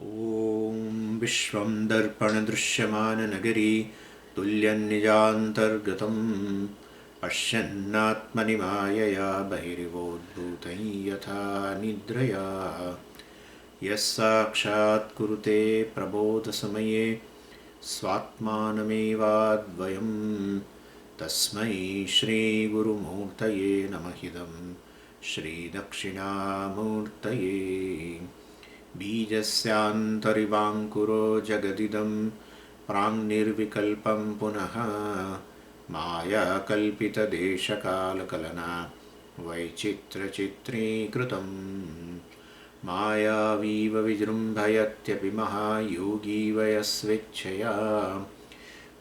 ॐ विश्वं दर्पणदृश्यमाननगरी तुल्यन्निजान्तर्गतं पश्यन्नात्मनि मायया बहिर्वोद्भूतं यथा निद्रया यः साक्षात् कुरुते प्रबोधसमये स्वात्मानमेवाद्वयं तस्मै श्रीगुरुमूर्तये नमः इदं श्रीदक्षिणामूर्तये बीजस्यान्तरिवाङ्कुरो जगदिदं प्राङ्निर्विकल्पं पुनः मायाकल्पितदेशकालकलना वैचित्र्यचित्रीकृतं मायावीव विजृम्भयत्यपि महायोगी वयस्वेच्छया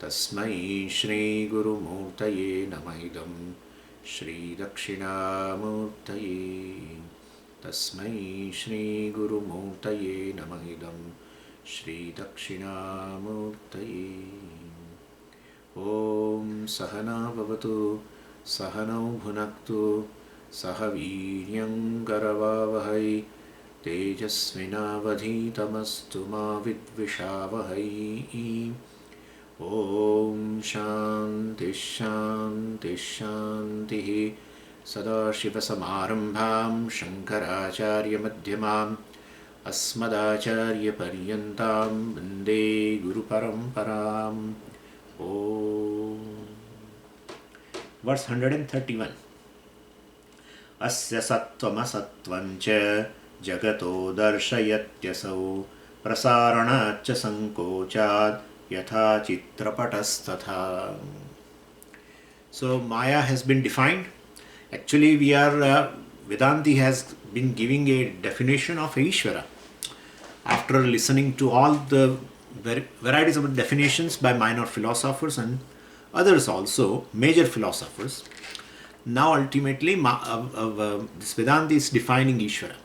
तस्मै श्रीगुरुमूर्तये नमः इदं श्रीदक्षिणामूर्तये तस्मै श्रीगुरुमूर्तये नमः इदं श्रीदक्षिणामूर्तये ॐ सहना भवतु सहनौ भुनक्तु सह वीर्यं करवावहै तेजस्विनावधीतमस्तु मा विद्विषावहै ॐ शान्तिः शान्तिः शान्तिः सदाशिवसमारम्भां शङ्कराचार्यमध्यमाम् अस्मदाचार्यपर्यन्तां वन्दे गुरुपरम्पराम् ॐ वर्स् 131 अस्य सत्त्वमसत्त्वं च जगतो दर्शयत्यसौ प्रसारणाच्च सङ्कोचात् यथा चित्रपटस्तथा. So Maya has been defined. Actually we are Vedanti has been giving a definition of Ishvara after listening to all the varieties of definitions by minor philosophers and others also, major philosophers. Now ultimately this Vedanti is defining Ishvara,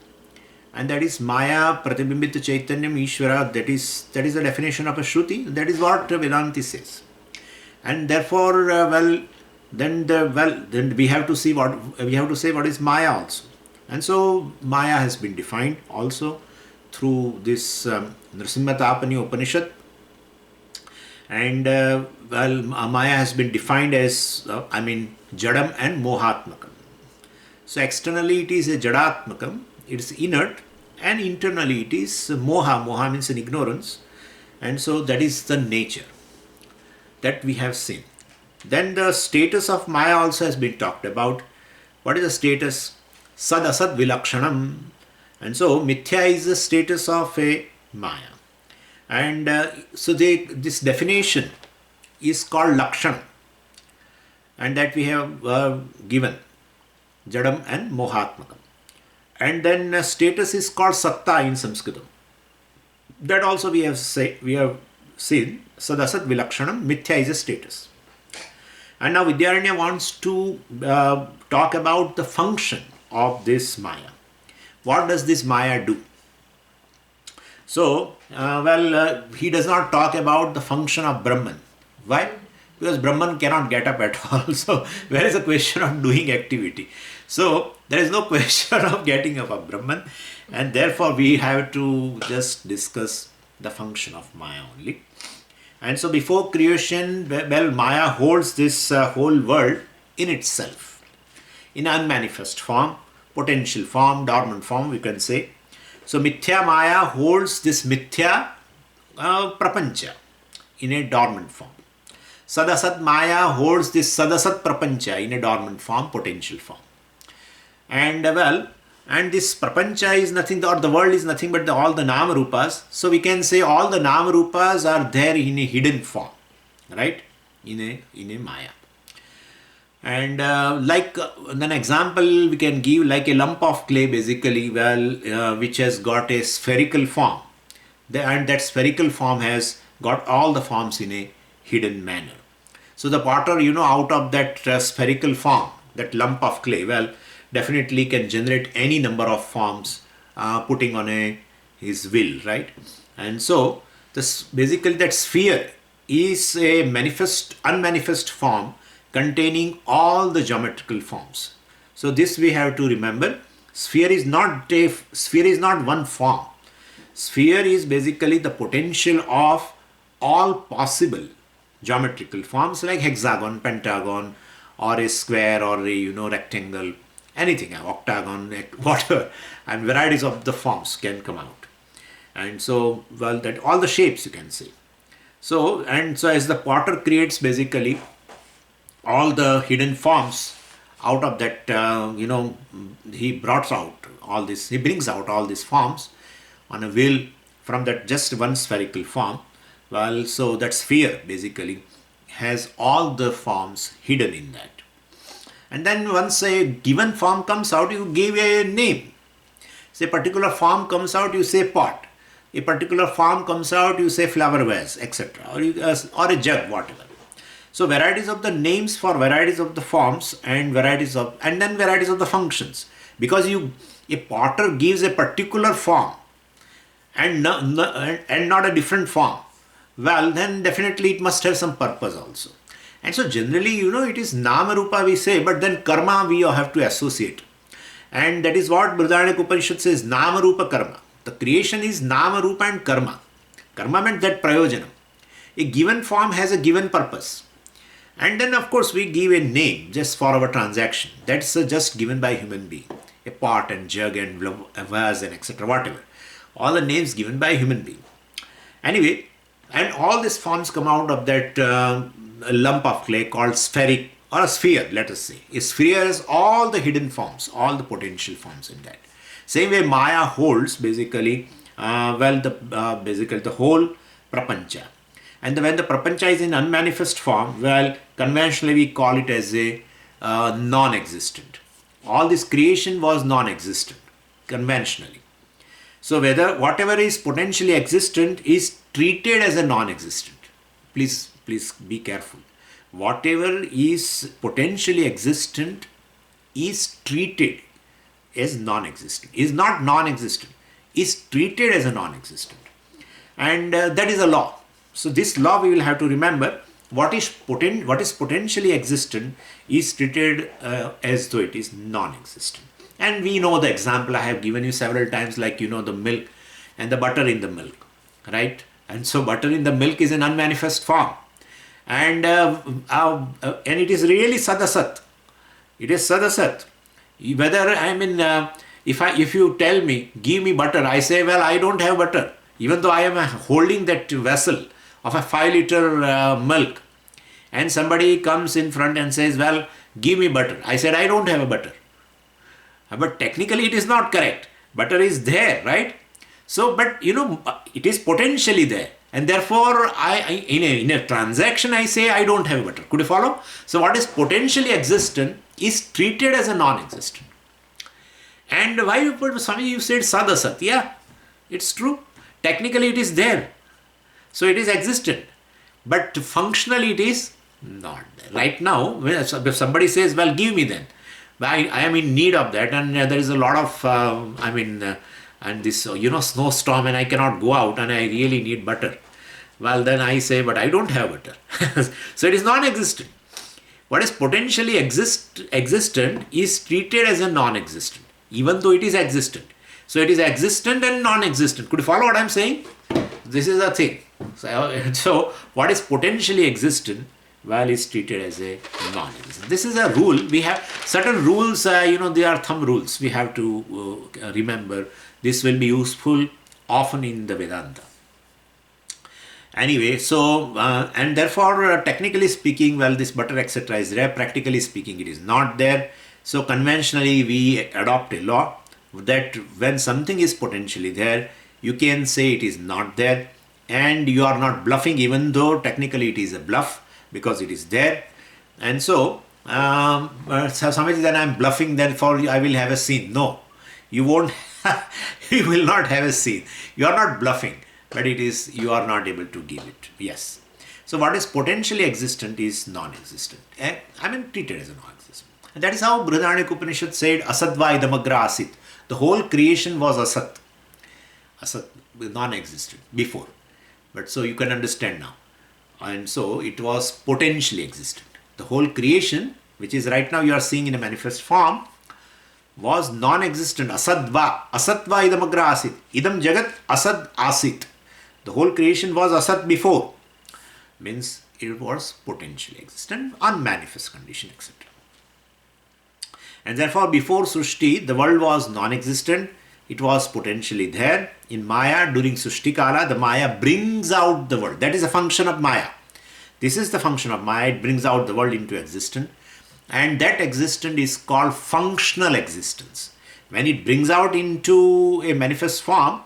and that is Maya Pratibimbita Chaitanyam Ishvara. That is the definition of a Shruti. That is what Vedanti says, and therefore then we have to say what is Maya also. And so Maya has been defined also through this Nrsimha Tapani Upanishad, and Maya has been defined as Jadam and Mohatmakam. So externally it is a Jadatmakam, it is inert, and internally it is Moha. Moha means an ignorance, and so that is the nature that we have seen. Then the status of Maya also has been talked about. What is the status? Sad asad vilakshanam. And so Mithya is the status of a Maya. And so this definition is called Lakshana, and that we have given Jadam and Mohatmakam. And then status is called Satta in Sanskritam. That also we have seen Sadasat Vilakshanam, Mithya is a status. And now Vidyaranya wants to talk about the function of this Maya. What does this Maya do? So, he does not talk about the function of Brahman. Why? Because Brahman cannot get up at all. So, where is the question of doing activity? So, there is no question of getting up of Brahman, and therefore we have to just discuss the function of Maya only. And so before creation, Maya holds this whole world in itself, in unmanifest form, potential form, dormant form, we can say. So Mithya Maya holds this Mithya Prapancha in a dormant form. Sadasat Maya holds this Sadasat Prapancha in a dormant form, potential form. And this Prapancha is nothing, or the world is nothing but all the Nama Rupas. So we can say all the Nama Rupas are there in a hidden form, right? In a Maya. And an example we can give, like a lump of clay basically, which has got a spherical form. And that spherical form has got all the forms in a hidden manner. So the potter, out of that spherical form, that lump of clay, definitely can generate any number of forms putting on his will, right? And so basically that sphere is a unmanifest form containing all the geometrical forms. So this we have to remember. Sphere is not one form. Sphere is basically the potential of all possible geometrical forms like hexagon, pentagon, or a square, or a rectangle, anything, an octagon, whatever, and varieties of the forms can come out. And so, well, that all the shapes you can see. So, and so as the potter creates basically all the hidden forms out of that, he brings out all these forms on a wheel from that just one spherical form. Well, so that sphere basically has all the forms hidden in that. And then once a given form comes out, you give a name. Say a particular form comes out, you say pot. A particular form comes out, you say flower vase, etc. Or a jug, whatever. So varieties of the names for varieties of the forms, and then varieties of the functions. Because a potter gives a particular form and not a different form, well, then definitely it must have some purpose also. And so generally, it is nama rupa we say, but then karma we have to associate. And that is what Brihadaranyaka Upanishad says, nama rupa karma. The creation is nama rupa and karma. Karma meant that prayojana. A given form has a given purpose. And then of course we give a name just for our transaction. That's just given by human being. A pot and jug and a vase and etc. whatever. All the names given by human being. Anyway, and all these forms come out of that lump of clay called spheric or a sphere, let us say. A sphere is all the hidden forms, all the potential forms in that. Same way Maya holds basically, basically the whole prapancha. And when the prapancha is in unmanifest form, well, conventionally we call it as a non-existent. All this creation was non-existent, conventionally. So whatever is potentially existent is treated as a non-existent. Please be careful. Whatever is potentially existent is treated as non-existent. Is not non-existent. Is treated as a non-existent. And that is a law. So this law we will have to remember. What is potentially existent is treated as though it is non-existent. And we know the example I have given you several times, like the milk and the butter in the milk, right? And so butter in the milk is an unmanifest form, and it is really sadasat. It is sadasat. Whether if you tell me give me butter, I say, well, I don't have butter, even though I am holding that vessel of a 5-liter milk, and somebody comes in front and says, well, give me butter. I said, I don't have a butter. But technically it is not correct. Butter is there, right? So, but it is potentially there. And therefore, in a transaction, I say I don't have butter. Could you follow? So, what is potentially existent is treated as a non-existent. And why Swami, you said sadasat? Yeah, it's true. Technically, it is there. So, it is existent. But functionally, it is not there. Right now, if somebody says, well, give me then. I am in need of that, and there is a lot of, and this, snowstorm, and I cannot go out, and I really need butter. Well, then I say, but I don't have butter. So it is non-existent. What is potentially existent is treated as a non-existent, even though it is existent. So it is existent and non-existent. Could you follow what I am saying? This is a thing. So what is potentially existent, well, is treated as a non-existent. This is a rule. We have certain rules, they are thumb rules. We have to remember. This will be useful often in the Vedanta. Anyway, so, and therefore, technically speaking, well, this butter, etc. is there. Practically speaking, it is not there. So, conventionally, we adopt a law that when something is potentially there, you can say it is not there. And you are not bluffing, even though technically it is a bluff, because it is there. And so, Swamiji, then I am bluffing, therefore I will have a scene. No, you won't, you will not have a scene. You are not bluffing, but it is, you are not able to give it. Yes. So what is potentially existent is non-existent. Treated as a non-existent. And that is how Brihadaranyaka Upanishad said, Asadva idamagra asit. The whole creation was asat. Asat, non-existent before. But so you can understand now. And so it was potentially existent. The whole creation, which is right now you are seeing in a manifest form, was non-existent. Asadva. Asatva idam agra asit. Idam jagat asad asit. The whole creation was asat before. Means it was potentially existent, unmanifest condition, etc. And therefore, before Srishti, the world was non-existent. It was potentially there. In Maya, during Srishti Kala, the Maya brings out the world. That is a function of Maya. This is the function of Maya. It brings out the world into existence. And that existence is called functional existence. When it brings out into a manifest form,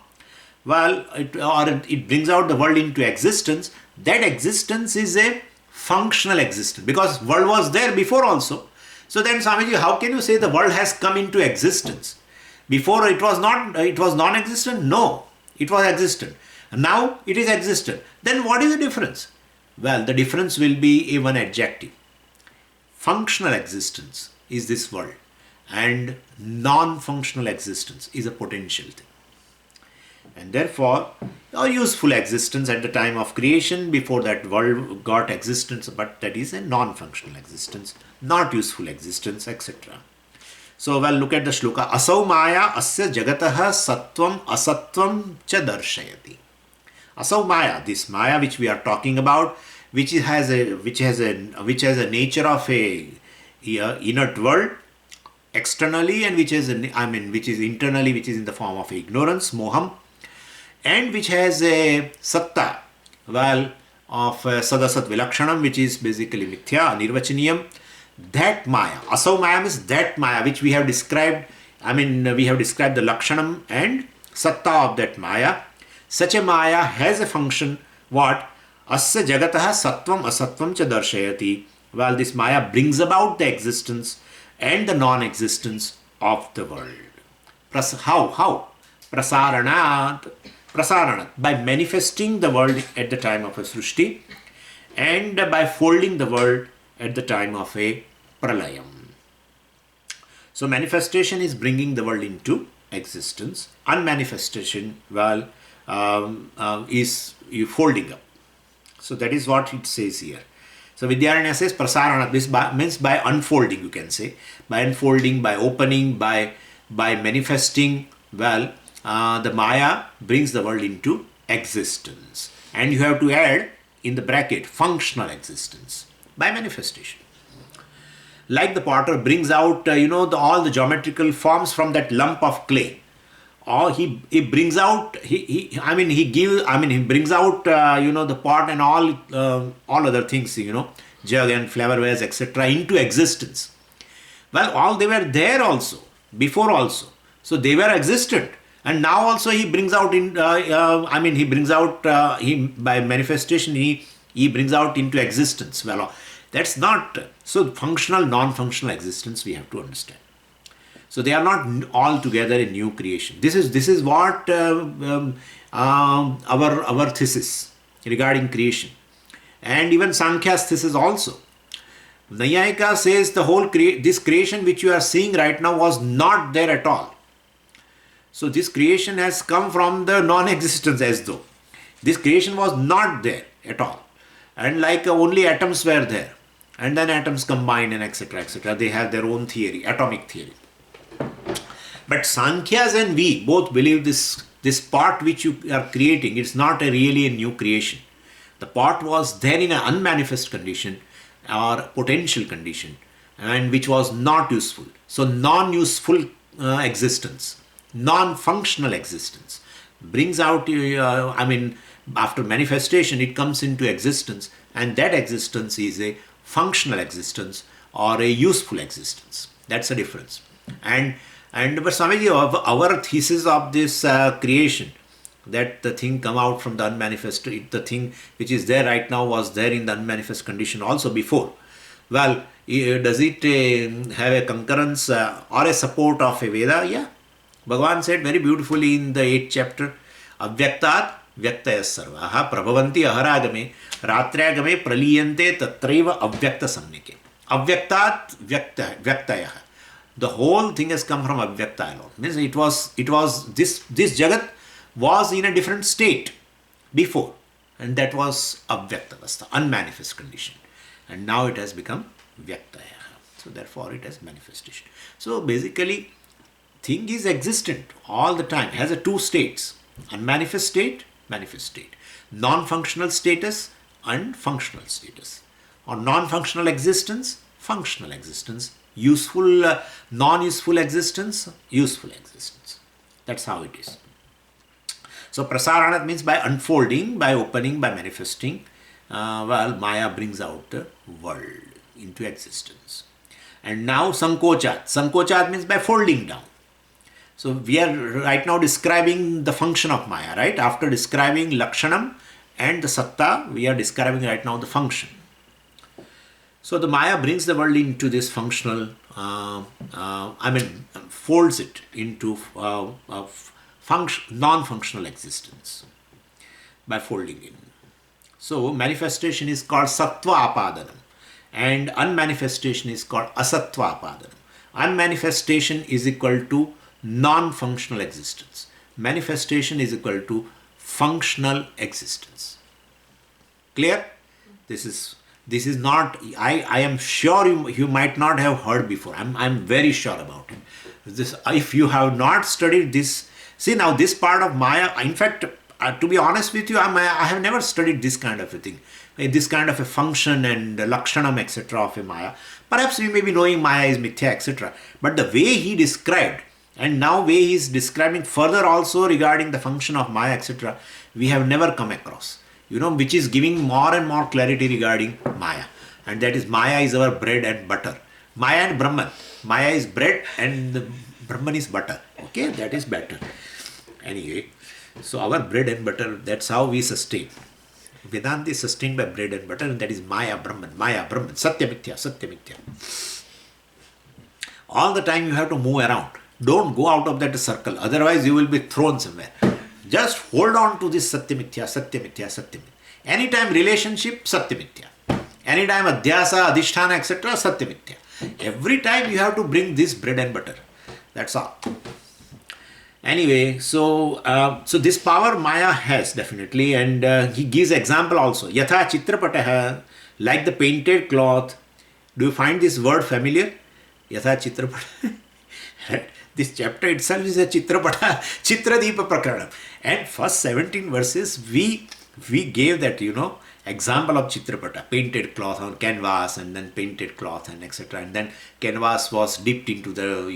it brings out the world into existence, that existence is a functional existence, because world was there before also. So then, Swamiji, how can you say the world has come into existence? Before it was non-existent? No, it was existent. Now it is existent. Then what is the difference? Well, the difference will be a one adjective. Functional existence is this world, and non-functional existence is a potential thing. And therefore, a useful existence at the time of creation, before that world got existence, but that is a non-functional existence, not useful existence, etc. So, look at the shloka. Asau maya asya jagataha sattvam asatvam cha darshayati. Asau maya, this maya which we are talking about, which has a nature of a inert world externally, and which is internally, which is in the form of ignorance, moham, and which has a satta, of sadasat vilakshanam, which is basically mithya, nirvachaniyam. That maya, asau maya means that maya which we have described. We have described the lakshanam and satta of that maya. Such a maya has a function, what? Asya jagataha sattvam asatvam cha darshayati. This maya brings about the existence and the non-existence of the world. How? Prasaranat. By manifesting the world at the time of a Srishti, and by folding the world at the time of a Pralayam. So manifestation is bringing the world into existence. Unmanifestation, is you folding up. So that is what it says here. So Vidyaranya says prasarana. This means by unfolding, you can say. By unfolding, by opening, by manifesting, the Maya brings the world into existence. And you have to add in the bracket functional existence by manifestation. Like the potter brings out, all the geometrical forms from that lump of clay. Or he brings out, he brings out, the pot and all other things, jug and flowerwares, etc. into existence. All they were there also, before also. So they were existent. And now also he brings out by manifestation, he brings out into existence. That's not, so functional, non-functional existence we have to understand. So they are not all together a new creation. This is what our thesis regarding creation, and even Sankhya's thesis also. Nayayika says the whole this creation which you are seeing right now was not there at all. So this creation has come from the non-existence, as though this creation was not there at all, and like only atoms were there, and then atoms combined and etc. etc. They have their own theory, atomic theory. But Sankhyas and we both believe this pot which you are creating, it's not really a new creation. The pot was there in an unmanifest condition or potential condition, and which was not useful. So non-useful existence, non-functional existence brings out, after manifestation it comes into existence, and that existence is a functional existence or a useful existence. That's the difference. But Swamiji, our thesis of this creation, that the thing come out from the unmanifest, the thing which is there right now was there in the unmanifest condition also before. Does it have a concurrence or a support of a Veda? Yeah. Bhagavan said very beautifully in the 8th chapter, Avyaktat Vyaktaya Sarvaha Prabhavanti Aharagame Ratragame Praliyante Tatraiva Avyakta Samnike. Avyaktat Vyaktaya. The whole thing has come from Avyakta alone. Means it was this Jagat was in a different state before, and that was Avyakta, unmanifest condition. And now it has become Vyaktaya. So therefore it has manifestation. So basically Thing is existent all the time, has a two states, unmanifest state, manifest state, non-functional status and functional status, or non-functional existence, functional existence, useful, non-useful existence, useful existence. That's how it is. So prasarana means by unfolding, by opening, by manifesting. Maya brings out the world into existence. And now sankochat. Sankochat means by folding down. So we are right now describing the function of Maya, right? After describing Lakshanam and the Satta, we are describing right now the function. So the Maya brings the world into this functional, folds it into non-functional existence by folding in. So manifestation is called Sattva Apadanam and unmanifestation is called Asattva Apadanam. Unmanifestation is equal to non-functional existence. Manifestation is equal to functional existence. Clear? This is not, I am sure you might not have heard before. I'm very sure about it. If you have not studied this, see now this part of Maya, in fact, to be honest with you, I have never studied this kind of a thing, this kind of a function and lakshanam, etc. of a Maya. Perhaps we may be knowing Maya is mithya, etc. But the way he described, and now way he is describing further also regarding the function of Maya, etc., we have never come across, which is giving more and more clarity regarding Maya. And that is Maya is our bread and butter. Maya and Brahman. Maya is bread and Brahman is butter. Okay, that is better. Anyway, so our bread and butter, that's how we sustain. Vedanta is sustained by bread and butter, and that is Maya, Brahman, Satya Mithya. All the time you have to move around. Don't go out of that circle, otherwise you will be thrown somewhere. Just hold on to this Satya Mithya. Anytime relationship, Satya Mithya. Anytime adhyasa, adhisthana, etc., Satya Mithya. Every time you have to bring this bread and butter. That's all. Anyway, so this power Maya has definitely, and he gives example also. Yatha chitrapataha, like the painted cloth. Do you find this word familiar? Yatha chitrapataha. This chapter itself is a chitrapata, chitradeepa prakaranam. And first 17 verses, we gave that, example of chitrapata, painted cloth on canvas and then painted cloth and etc. And then canvas was dipped into the,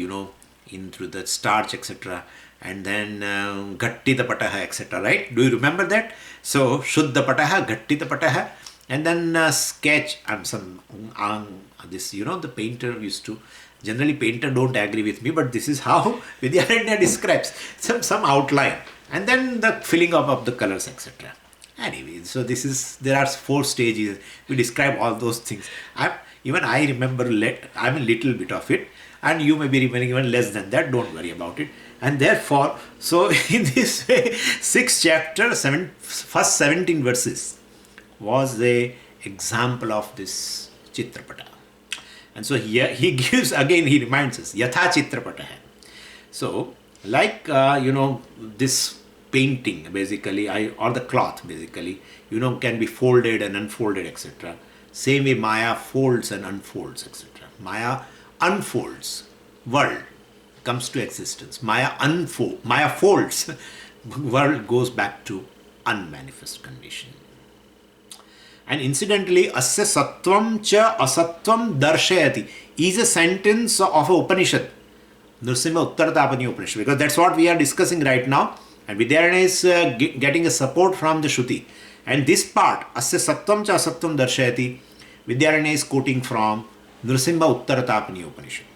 into the starch, etc. And then gattita pataha, etc. Right? Do you remember that? So shuddha pataha, gattita pataha, and then sketch. This, the painter used to. Generally, painter don't agree with me, but this is how Vidyaranya describes some outline, and then the filling up of the colors, etc. Anyway, so there are 4 stages. We describe all those things. I remember a little bit of it, and you may be remembering even less than that. Don't worry about it. And therefore, so in this way, 6th chapter, first 17 verses was the example of this chitrapata. And so here he gives, again he reminds us, yatha chitrapata. So like, this painting basically, or the cloth basically, can be folded and unfolded, etc. Same way Maya folds and unfolds, etc. Maya unfolds, world comes to existence. Maya folds, world goes back to unmanifest condition. And incidentally, asya sattvam cha asattvam darshayati is a sentence of a Upanishad, Nrsimha Uttaratapani Upanishad, because that's what we are discussing right now. And Vidyaranya is getting a support from the Shruti. And this part, asya sattvam cha asattvam darshayati, Vidyaranya is quoting from Nrsimha Uttaratapani Upanishad.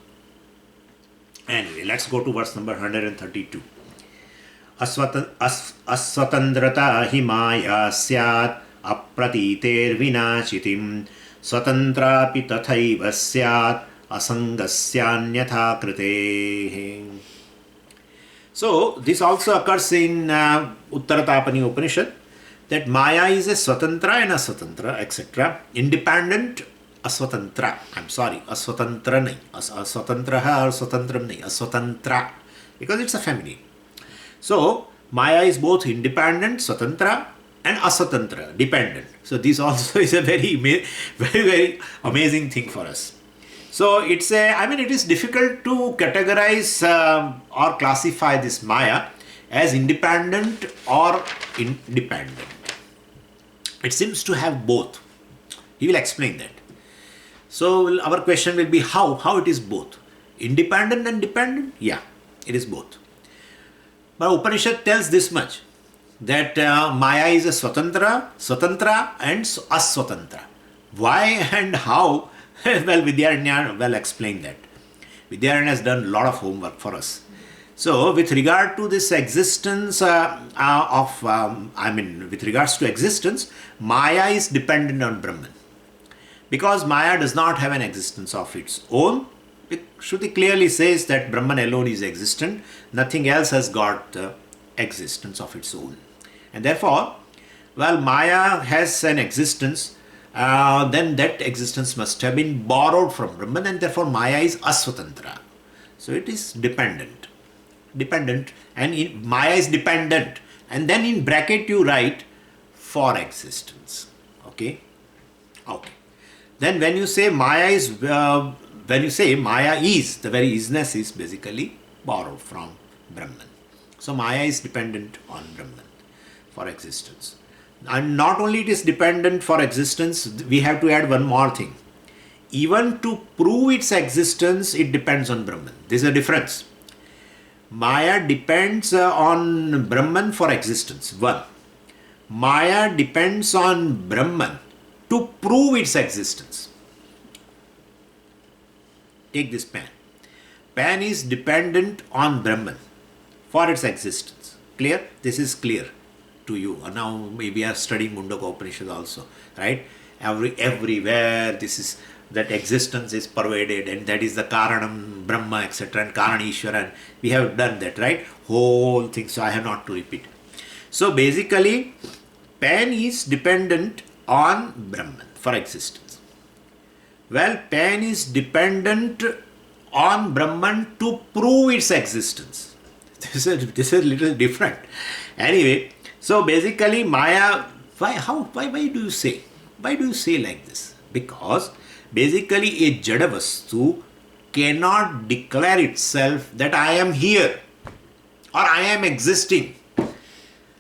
Anyway, let's go to verse number 132. Aswatandrata hi maya syat apratiter vinachitim swatantrapi tathaiva syat asangasyanyatha krite. So this also occurs in Uttaratapani Upanishad, that Maya is a swatantra and aswatantra, etc. Independent, aswatantra. Aswatantra nahi. Aswatantraha or swatantram nahi. Aswatantra. Because it's a feminine. So Maya is both independent, swatantra, and aswatantra, dependent. So this also is a very, very, very amazing thing for us. So it's it is difficult to categorize or classify this Maya as independent or independent. It seems to have both. He will explain that. So our question will be how it is both. Independent and dependent? Yeah, it is both. But Upanishad tells this much, that Maya is a Swatantra and Aswatantra. Why and how? Well, Vidyaranya will explain that. Vidyaranya has done a lot of homework for us. So, with regard to this existence with regards to existence, Maya is dependent on Brahman. Because Maya does not have an existence of its own. Shruti clearly says that Brahman alone is existent, nothing else has got the existence of its own. And therefore, while Maya has an existence, then that existence must have been borrowed from Brahman, and therefore Maya is Aswatantra. So it is dependent. And Maya is dependent. And then in bracket you write for existence. Okay? Then when you say Maya is, the very isness is basically borrowed from Brahman. So Maya is dependent on Brahman for existence. And not only it is dependent for existence, we have to add one more thing. Even to prove its existence, it depends on Brahman. There is a difference. Maya depends on Brahman for existence. One. Maya depends on Brahman to prove its existence. Take this pen. Pen is dependent on Brahman for its existence. Clear? This is clear to you. Now we are studying Mundaka Upanishad also, right? Everywhere that existence is pervaded, and that is the Karanam, Brahma, etc. and Karan Ishvara, and we have done that, right? Whole thing, so I have not to repeat. So basically, Pen is dependent on Brahman for existence. Well, Pen is dependent on Brahman to prove its existence. This is a little different. Anyway, so basically Maya, why do you say like this? Because basically a Jadavastu cannot declare itself that I am here or I am existing.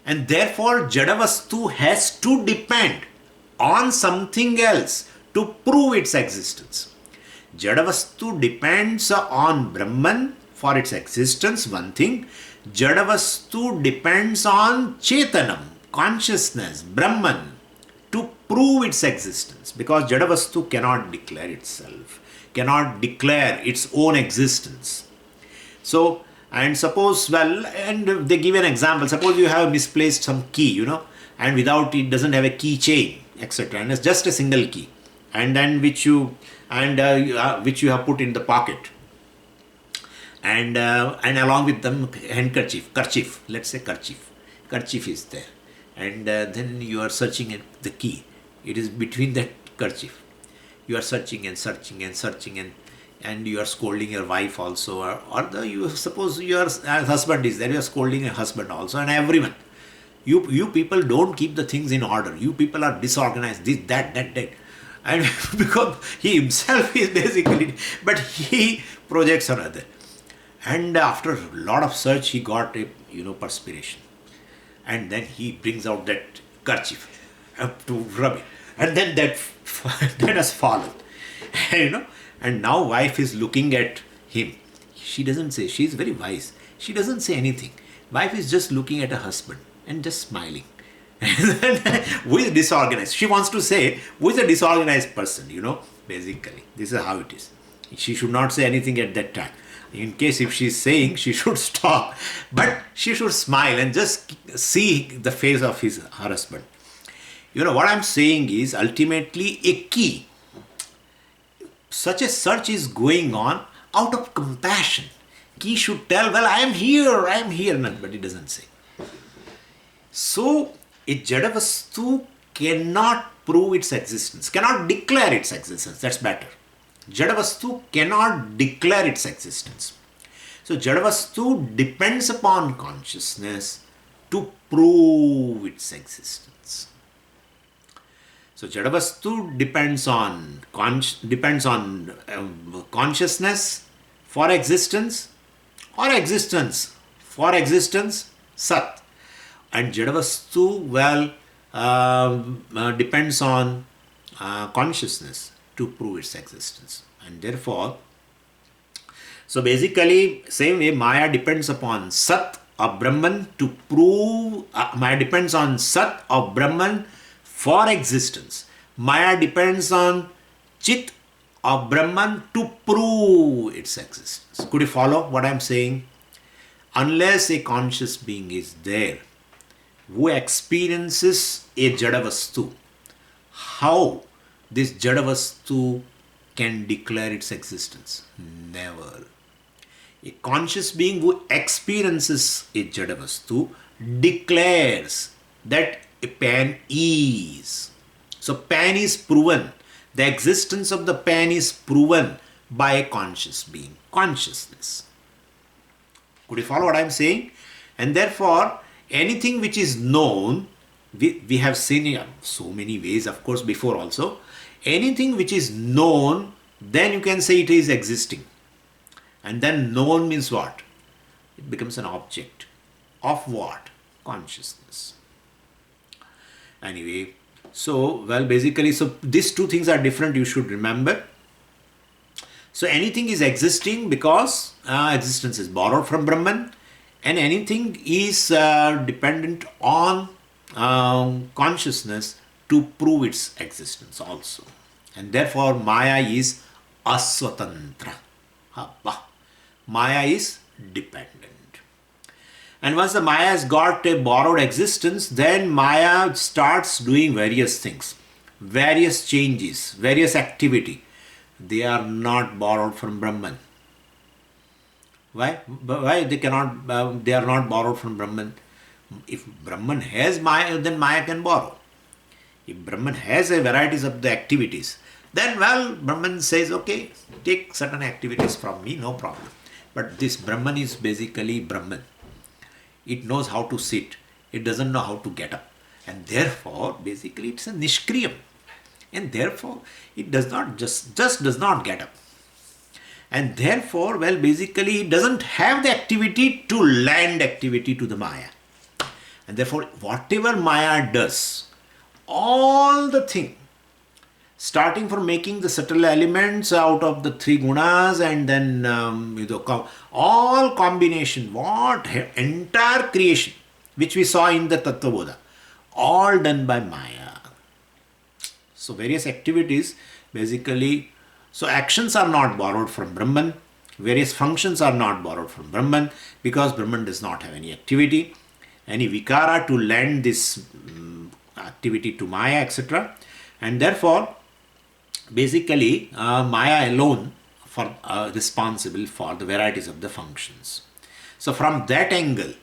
And therefore Jadavastu has to depend on something else to prove its existence. Jadavastu depends on Brahman for its existence, one thing. Jadavastu depends on Chetanam, consciousness, Brahman, to prove its existence. Because Jadavastu cannot declare itself, cannot declare its own existence. So, and suppose, and they give an example. Suppose you have misplaced some key, and without it doesn't have a key chain, etc. And it's just a single key, and then which you have put in the pocket, and along with them kerchief. Let's say kerchief is there, and then you are searching at the key. It is between that kerchief. You are searching and you are scolding your wife also, or you suppose your husband is there. You are scolding your husband also, and everyone. You people don't keep the things in order. You people are disorganized. This, that. And because he himself is basically, but he projects on other. And after a lot of search, he got a perspiration, and then he brings out that kerchief to rub it, and then that has fallen, and now wife is looking at him. She doesn't say. She is very wise. She doesn't say anything. Wife is just looking at her husband and just smiling. Who is disorganized? She wants to say, who is a disorganized person, basically. This is how it is. She should not say anything at that time. In case if she is saying, she should stop. But she should smile and just see the face of her husband. What I'm saying is, ultimately a key. Such a search is going on out of compassion. Key should tell, well, I am here. But it doesn't say. So, a Jadavastu cannot prove its existence, cannot declare its existence. That's better. Jadavastu cannot declare its existence. So, Jadavastu depends upon consciousness to prove its existence. So Jadavastu depends on consciousness for existence, or existence for existence, Sat. And Jadavastu, depends on consciousness to prove its existence. And therefore, so basically, same way Maya depends upon Sat of Brahman to prove, Maya depends on Sat of Brahman for existence. Maya depends on Chit of Brahman to prove its existence. Could you follow what I am saying? Unless a conscious being is there who experiences a Jadavastu, how this Jadavastu can declare its existence? Never. A conscious being who experiences a Jadavastu declares that a pan is. So pan is proven. The existence of the pan is proven by a conscious being, consciousness. Could you follow what I am saying? And therefore, anything which is known, we have seen in so many ways, of course, before also. Anything which is known, then you can say it is existing. And then known means what? It becomes an object of what? Consciousness. Anyway, so, basically, so these two things are different, you should remember. So anything is existing because existence is borrowed from Brahman, and anything is dependent on consciousness to prove its existence also. And therefore, Maya is aswatantra. Maya is dependent. And once the Maya has got a borrowed existence, then Maya starts doing various things, various changes, various activity. They are not borrowed from Brahman. Why? Why they cannot? They are not borrowed from Brahman. If Brahman has Maya, then Maya can borrow. If Brahman has a varieties of the activities, then Brahman says, okay, take certain activities from me, no problem. But this Brahman is basically Brahman. It knows how to sit. It doesn't know how to get up. And therefore, basically, it's a nishkriyam. And therefore, it does not just does not get up. And therefore, basically, it doesn't have the activity to lend activity to the Maya. And therefore, whatever Maya does, all the thing, starting from making the subtle elements out of the three gunas, and then all combination, entire creation, which we saw in the Tattvabodha, all done by Maya. So various activities, basically, so actions are not borrowed from Brahman, various functions are not borrowed from Brahman, because Brahman does not have any activity, any vikara to lend this activity to Maya, etc. And therefore, basically, Maya alone responsible for the varieties of the functions. So from that angle,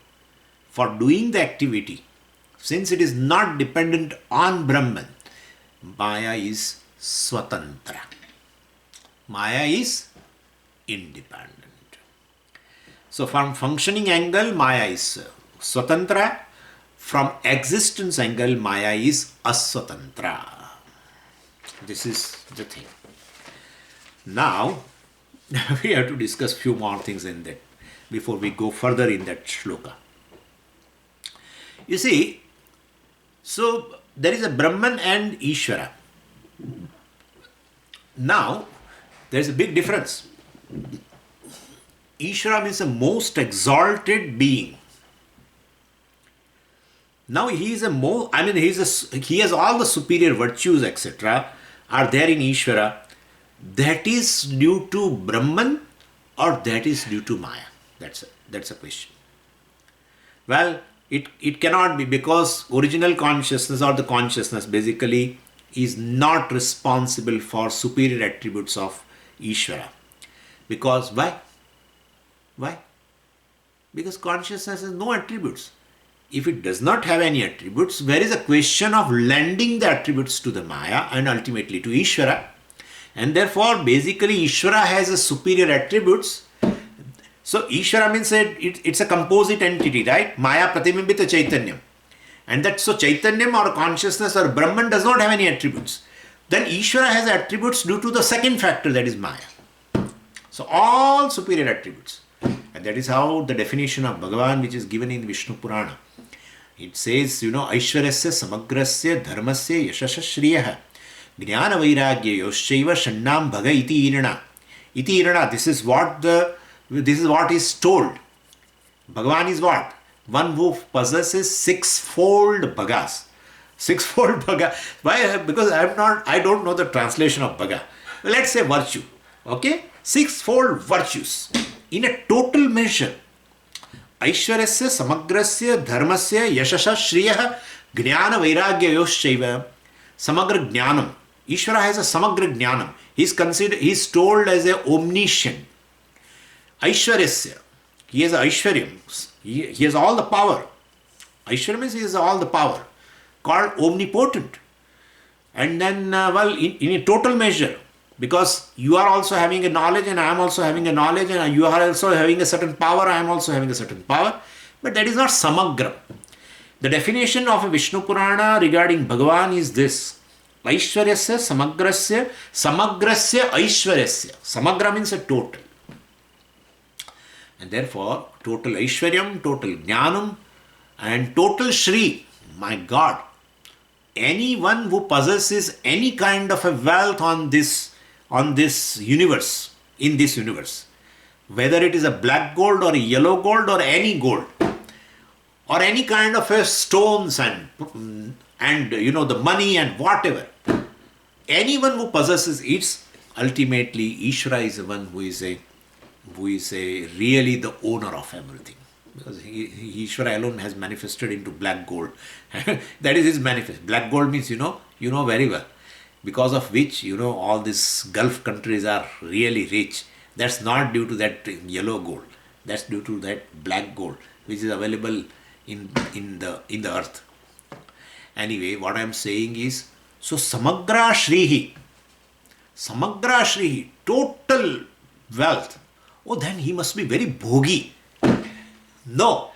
for doing the activity, since it is not dependent on Brahman, Maya is swatantra. Maya is independent. So from functioning angle, Maya is swatantra. From existence angle, Maya is aswatantra. This is the thing. Now, we have to discuss few more things in that before we go further in that shloka. You see, so there is a Brahman and Ishvara. Now, there is a big difference. Ishvara means the most exalted being. Now he is he has all the superior virtues, etc. are there in Ishvara. That is due to Brahman or that is due to Maya? That's a question. It cannot be, because original consciousness or the consciousness basically is not responsible for superior attributes of Ishvara. Because why? Why? Because consciousness has no attributes. If it does not have any attributes, there is a question of lending the attributes to the Maya and ultimately to Ishvara. And therefore, basically, Ishvara has a superior attributes. So, Ishvara means it's a composite entity, right? Maya Pratibimbita Chaitanyam. And that so Chaitanyam or consciousness or Brahman does not have any attributes. Then Ishvara has attributes due to the second factor, that is Maya. So all superior attributes. And that is how the definition of Bhagavan, which is given in Vishnu Purana. It says, Aishwarasya samagrasya dharmasya yashasha shriyah jnana vairagya yoshchaiva shannam bhaga iti irana. Iti irana, this is what is told. Bhagavan is what? One who possesses sixfold bhagas. Sixfold bhaga. Why? Because I don't know the translation of bhaga. Let's say virtue. Okay? Sixfold virtues. In a total measure. Aishwarasya samagrasya dharmasya yashasha shriyah jnana vairagya yoshchaiva samagra jnanam. Ishvara has a samagra jnanam. He's told as a omniscient. Aishwarasya. He has Aishwaryam. He has all the power. Aishwarya means he has all the power. Called omnipotent. And then, in a total measure, because you are also having a knowledge and I am also having a knowledge, and you are also having a certain power, I am also having a certain power. But that is not samagra. The definition of a Vishnu Purana regarding Bhagavan is this. Aishwaryasya samagrasya aishwaryasya. Samagra means a total. And therefore, total Aishwaryam, total Jnanam, and total Shri. My God, anyone who possesses any kind of a wealth on this universe, in this universe, whether it is a black gold or a yellow gold or any gold, or any kind of a stones and the money and whatever, anyone who possesses it, ultimately Ishvara is the one who is really the owner of everything. Because Ishvara alone has manifested into black gold. That is his manifest. Black gold means, you know very well. Because of which, all these Gulf countries are really rich. That's not due to that yellow gold. That's due to that black gold, which is available in the earth. Anyway, what I am saying is, so Samagra Shrihi, total wealth. Oh, then he must be very bhogi. No.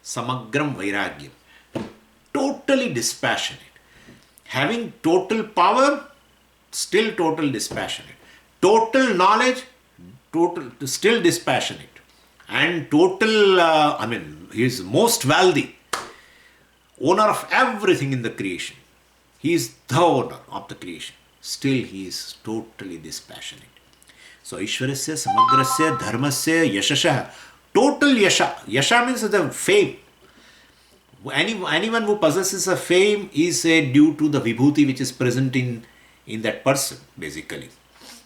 Samagram Vairagyam. Totally dispassionate. Having total power, still total dispassionate. Total knowledge, still dispassionate. And total, he is most wealthy. Owner of everything in the creation. He is the owner of the creation. Still he is totally dispassionate. So Ishwarasya, Samagrasya, Dharmasya, Yashasha. Total Yasha. Yasha means the fame. Anyone who possesses a fame is due to the vibhuti which is present in that person, basically.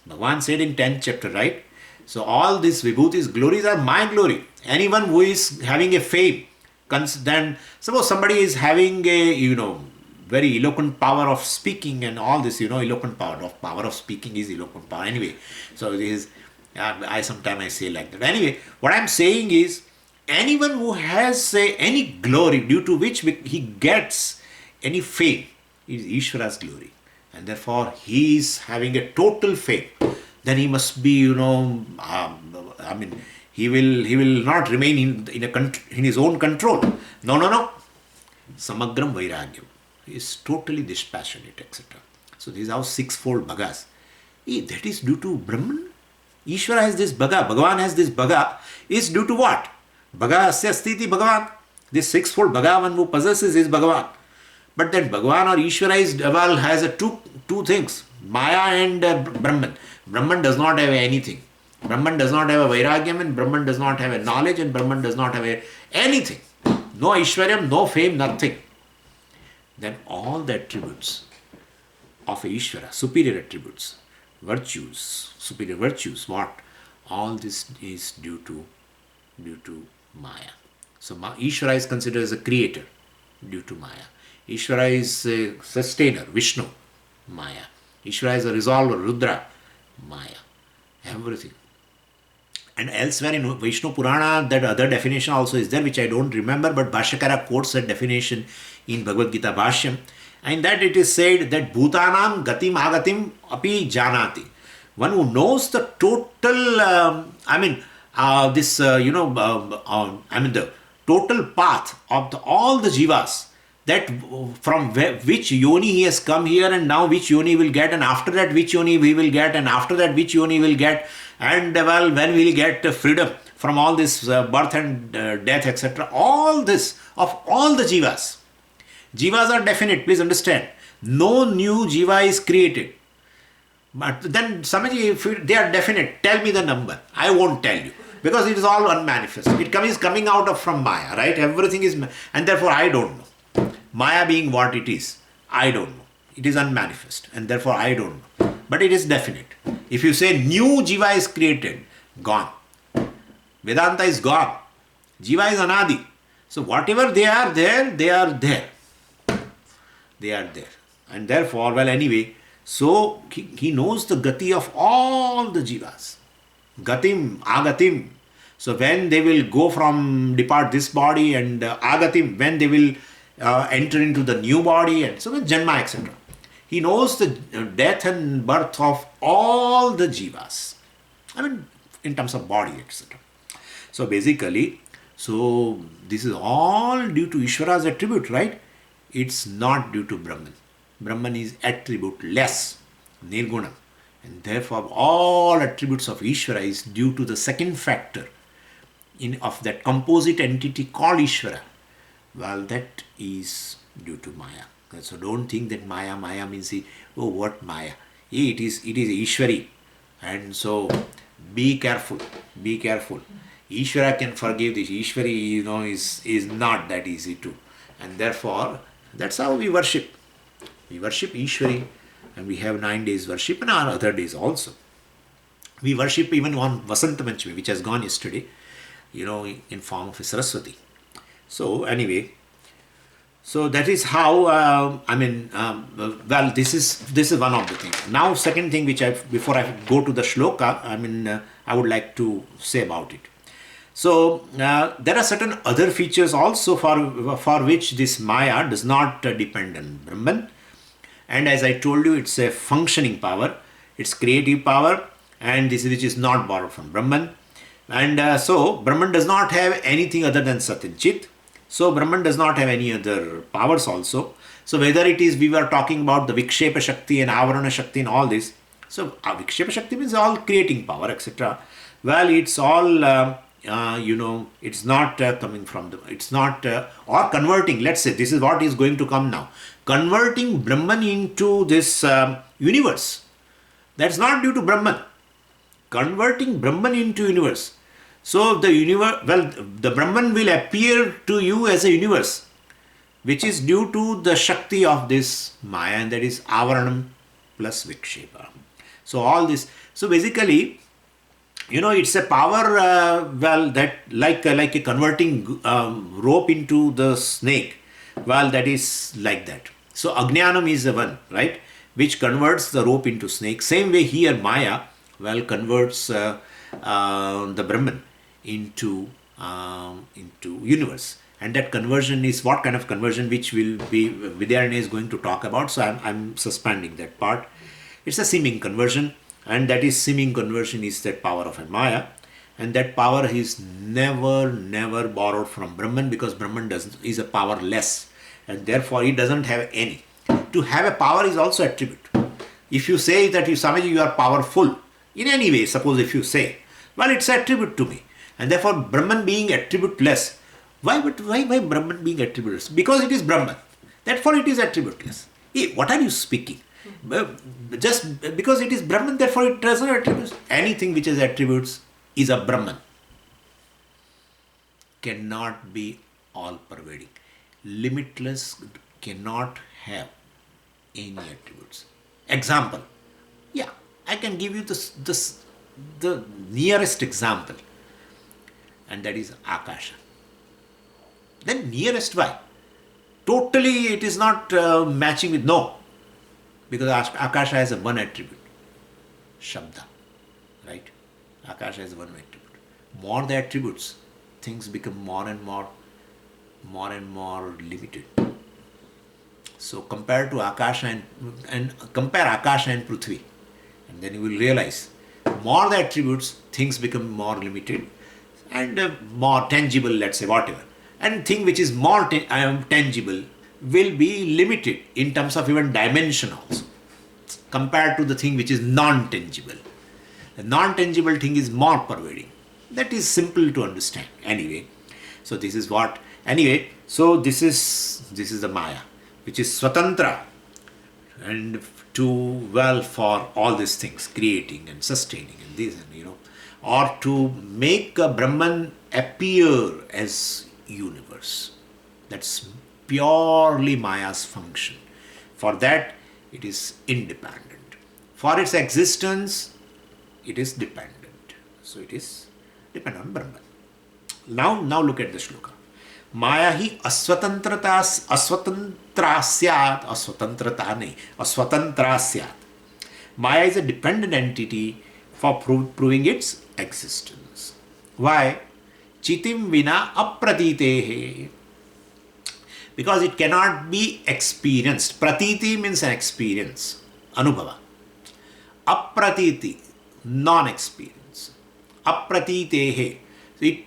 Bhagavan said in 10th chapter, right? So all these vibhutis, glories are my glory. Anyone who is having a fame, then suppose somebody is having a, very eloquent power of speaking and all this, eloquent power of speaking is eloquent power. Anyway, so it is, sometimes I say like that. Anyway, what I'm saying is, anyone who has any glory due to which he gets any fame is Ishvara's glory. And therefore, he is having a total fame. Then he must be, he will not remain in his own control. No. Samagram Vairagyam. He is totally dispassionate, etc. So this is how sixfold bhagas. That is due to Brahman. Ishvara has this bhaga, Bhagavan has this bhaga, is due to what? Bhaga asya stiti Bhagavan. This sixfold bhaga one who possesses is Bhagavan. But then Bhagavan or Ishvara has two things, Maya and Brahman. Brahman does not have anything. Brahman does not have a Vairagyam, and Brahman does not have a knowledge, and Brahman does not have anything. No Aishwaryam, no fame, nothing. Then all the attributes of Ishvara, superior attributes, superior virtues, what? All this is due to Maya. So Ishvara is considered as a creator due to Maya. Ishvara is a sustainer, Vishnu, Maya. Ishvara is a resolver, Rudra, Maya. Everything. And elsewhere in Vishnu Purana, that other definition also is there, which I don't remember, but Bhashyakara quotes that definition in Bhagavad Gita Bhashyam. And that it is said that Bhutanam Gatim Agatim Api Janati. One who knows the total, the total path of all the jivas, that from which yoni he has come here, and now which yoni will get, and after that which yoni he will get, and after that which yoni will get, and well, when will he get freedom from all this birth and death, etc. All this, of all the jivas. Jivas are definite, please understand. No new jiva is created. But then, Samaji, if they are definite, tell me the number. I won't tell you. Because it is all unmanifest. It is coming out of from Maya, right? Everything is, and therefore I don't know. Maya being what it is, I don't know. It is unmanifest, and therefore I don't know. But it is definite. If you say new jiva is created, gone. Vedanta is gone. Jiva is anadi. So whatever they are there, they are there. They are there. And therefore, well, anyway, so he knows the gati of all the jivas. Gatim, agatim. So when they will go from, depart this body, and agatim, when they will enter into the new body, and so with janma, etc. He knows the death and birth of all the jivas. I mean, in terms of body, etc. So basically, so this is all due to Ishvara's attribute, right? It's not due to Brahman. Brahman is attribute-less, nirguna. And therefore, all attributes of Ishvara is due to the second factor of that composite entity called Ishvara. Well, that is due to Maya. So don't think that Maya means, oh, what Maya? It is Ishvari. And so be careful. Ishvara can forgive this. Ishvari, is not that easy to. And therefore, that's how we worship. We worship Ishvari, and we have 9 days worship, and our other days also. We worship even on Vasanta Panchami, which has gone yesterday, in form of a Saraswati. So anyway, so that is how, well, this is one of the things. Now, second thing which before I go to the shloka, I would like to say about it. So there are certain other features also for which this Maya does not depend on Brahman. And as I told you, it's a functioning power, it's creative power, and this which is not borrowed from Brahman. And so Brahman does not have anything other than Sat and Chit. So Brahman does not have any other powers also. So whether it is, we were talking about the Vikshepa Shakti and Avarana Shakti and all this. So Vikshepa Shakti means all creating power, etc. Well, it's all, it's not coming from it's not, or converting, let's say, this is what is going to come now. Converting Brahman into this universe. That's not due to Brahman. Converting Brahman into universe. So the the Brahman will appear to you as a universe, which is due to the Shakti of this Maya, and that is Avaranam plus Vikshepa. So all this, so basically, it's a power, that like a converting rope into the snake. Well, that is like that. So Ajnanam is the one, right, which converts the rope into snake. Same way here Maya, converts the Brahman into universe. And that conversion is what kind of conversion, which will be Vidyaranya is going to talk about. So I'm suspending that part. It's a seeming conversion, and that is seeming conversion is that power of a Maya. And that power is never borrowed from Brahman, because Brahman is a powerless, and therefore he doesn't have any. To have a power is also attribute. If you say that Swamiji, you are powerful in any way, suppose if you say, well, it's attribute to me, and therefore Brahman being attributeless. Why Brahman being attributeless? Because it is Brahman. Therefore it is attributeless. Hey, what are you speaking? Just because it is Brahman, therefore it doesn't attribute. Anything which is attributes is a Brahman. Cannot be all pervading. Limitless cannot have any attributes. Example. Yeah, I can give you the nearest example, and that is Akasha. Then nearest, why? Totally it is not matching with, no. Because Akasha has a one attribute. Shabda. Right? Akasha has one attribute. More the attributes, things become more and more limited. So compare to Akasha and compare Akasha and Prithvi, and then you will realize more the attributes, things become more limited and more tangible, let's say, whatever. And thing which is more tangible, will be limited in terms of even dimension also, compared to the thing which is non-tangible. The non-tangible thing is more pervading. That is simple to understand. Anyway, so this is what. Anyway, so this is the Maya, which is Swatantra, and for all these things, creating and sustaining and this, and or to make a Brahman appear as universe. That's purely Maya's function. For that, it is independent. For its existence, it is dependent. So it is dependent on Brahman. Now look at the shloka. Maya hi aswatantra syat. Maya is a dependent entity for proving its existence. Why? Chitim vina apratitehe. Because it cannot be experienced. Pratiti means an experience. Anubhava. Apratiti, non-experience. Apratitehe.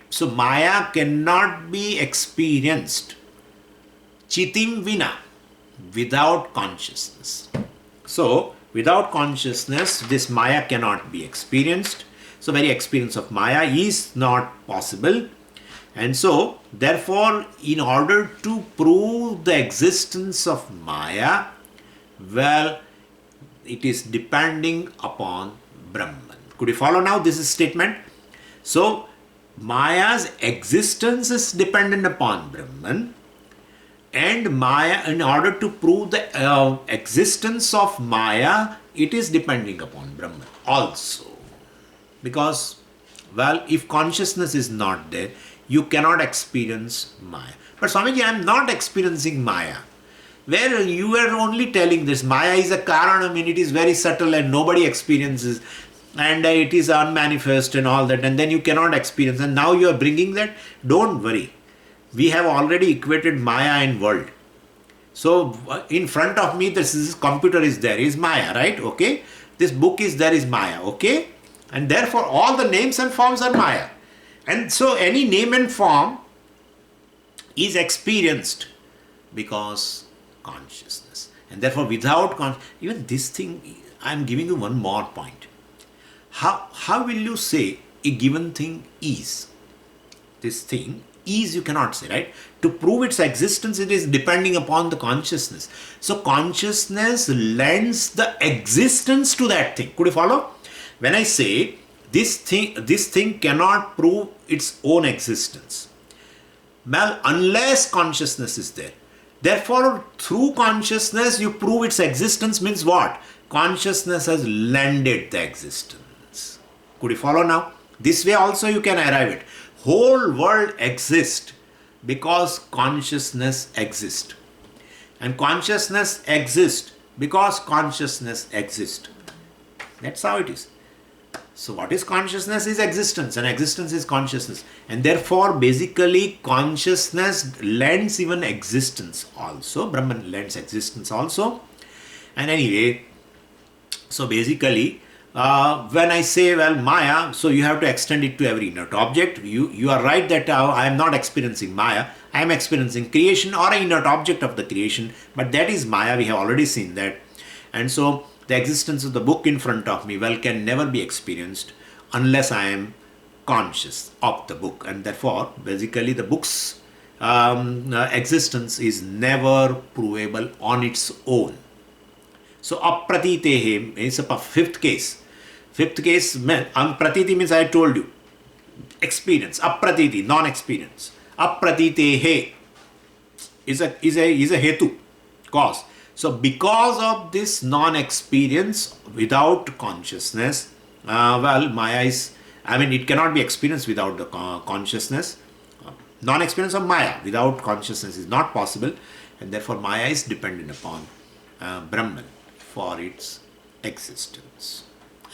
So Maya cannot be experienced. Chitim vina, without consciousness. So without consciousness, this Maya cannot be experienced. So very experience of Maya is not possible. And so therefore, in order to prove the existence of Maya, well, it is depending upon Brahman. Could you follow now? This is statement. So Maya's existence is dependent upon Brahman, and Maya, in order to prove the existence of Maya, it is depending upon Brahman also. Because, well, if consciousness is not there, you cannot experience Maya. But Swamiji, I am not experiencing Maya. Where you were only telling this, Maya is a Karanam, and it is very subtle and nobody experiences, and it is unmanifest and all that, and then you cannot experience, and now you are bringing that. Don't worry. We have already equated Maya and world. So in front of me, this computer is there, is Maya, right? Okay. This book is there, is Maya, okay? And therefore all the names and forms are Maya. And so any name and form is experienced because consciousness. And therefore without even this thing, I am giving you one more point. How will you say a given thing is? This thing is, you cannot say, right? To prove its existence, it is depending upon the consciousness. So consciousness lends the existence to that thing. Could you follow? When I say this thing cannot prove its own existence, well, unless consciousness is there. Therefore, through consciousness, you prove its existence means what? Consciousness has lended the existence. Could you follow now? This way also you can arrive at. Whole world exists because consciousness exists. And consciousness exists because consciousness exists. That's how it is. So what is consciousness is existence, and existence is consciousness. And therefore basically consciousness lends even existence also. Brahman lends existence also. And anyway, so basically when I say, well, Maya, so you have to extend it to every inert object. You are right that I am not experiencing Maya. I am experiencing creation or an inert object of the creation. But that is Maya. We have already seen that. And so the existence of the book in front of me, well, can never be experienced unless I am conscious of the book. And therefore, basically the book's existence is never provable on its own. So, apratitehe is a fifth case. Fifth case, pratiti means I told you, experience. Apratiti, non-experience. Apratitehe is a hetu, cause. So because of this non-experience without consciousness, well, Maya is, it cannot be experienced without the consciousness. Non-experience of Maya without consciousness is not possible, and therefore Maya is dependent upon Brahman for its existence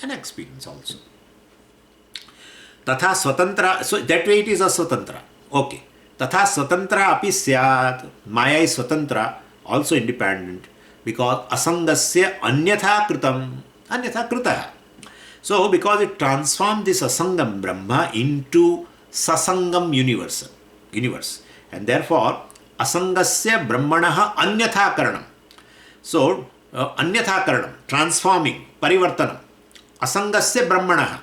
and experience also. Tatha swatantra, so that way it is a swatantra. Okay. Tatha swatantra api syat, Maya is swatantra, also independent, because asangasya anyatha krutah. So because it transformed this asangam Brahma into sasangam universe, and therefore asangasya brahmanaha anyatha karanam. So, anyatha karanam, transforming, parivartanam. Asangasya brahmanaha.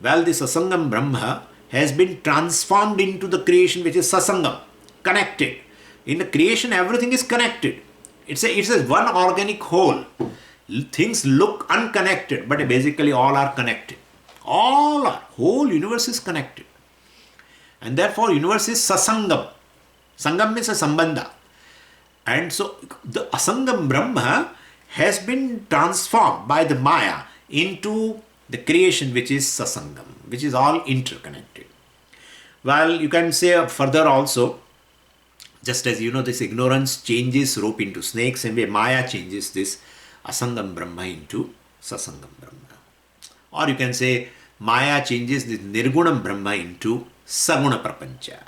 Well, this asangam Brahma has been transformed into the creation which is sasangam, connected. In the creation, everything is connected. It's a one organic whole. Things look unconnected, but basically all are connected. All are. Whole universe is connected. And therefore, universe is sasangam. Sangam means a sambandha. And so, the asangam Brahma has been transformed by the Maya into the creation which is sasangam, which is all interconnected. Well, you can say further also, just as this ignorance changes rope into snake, same way Maya changes this asangam Brahma into sasangam Brahma. Or you can say Maya changes this nirgunam Brahma into saguna prapancha.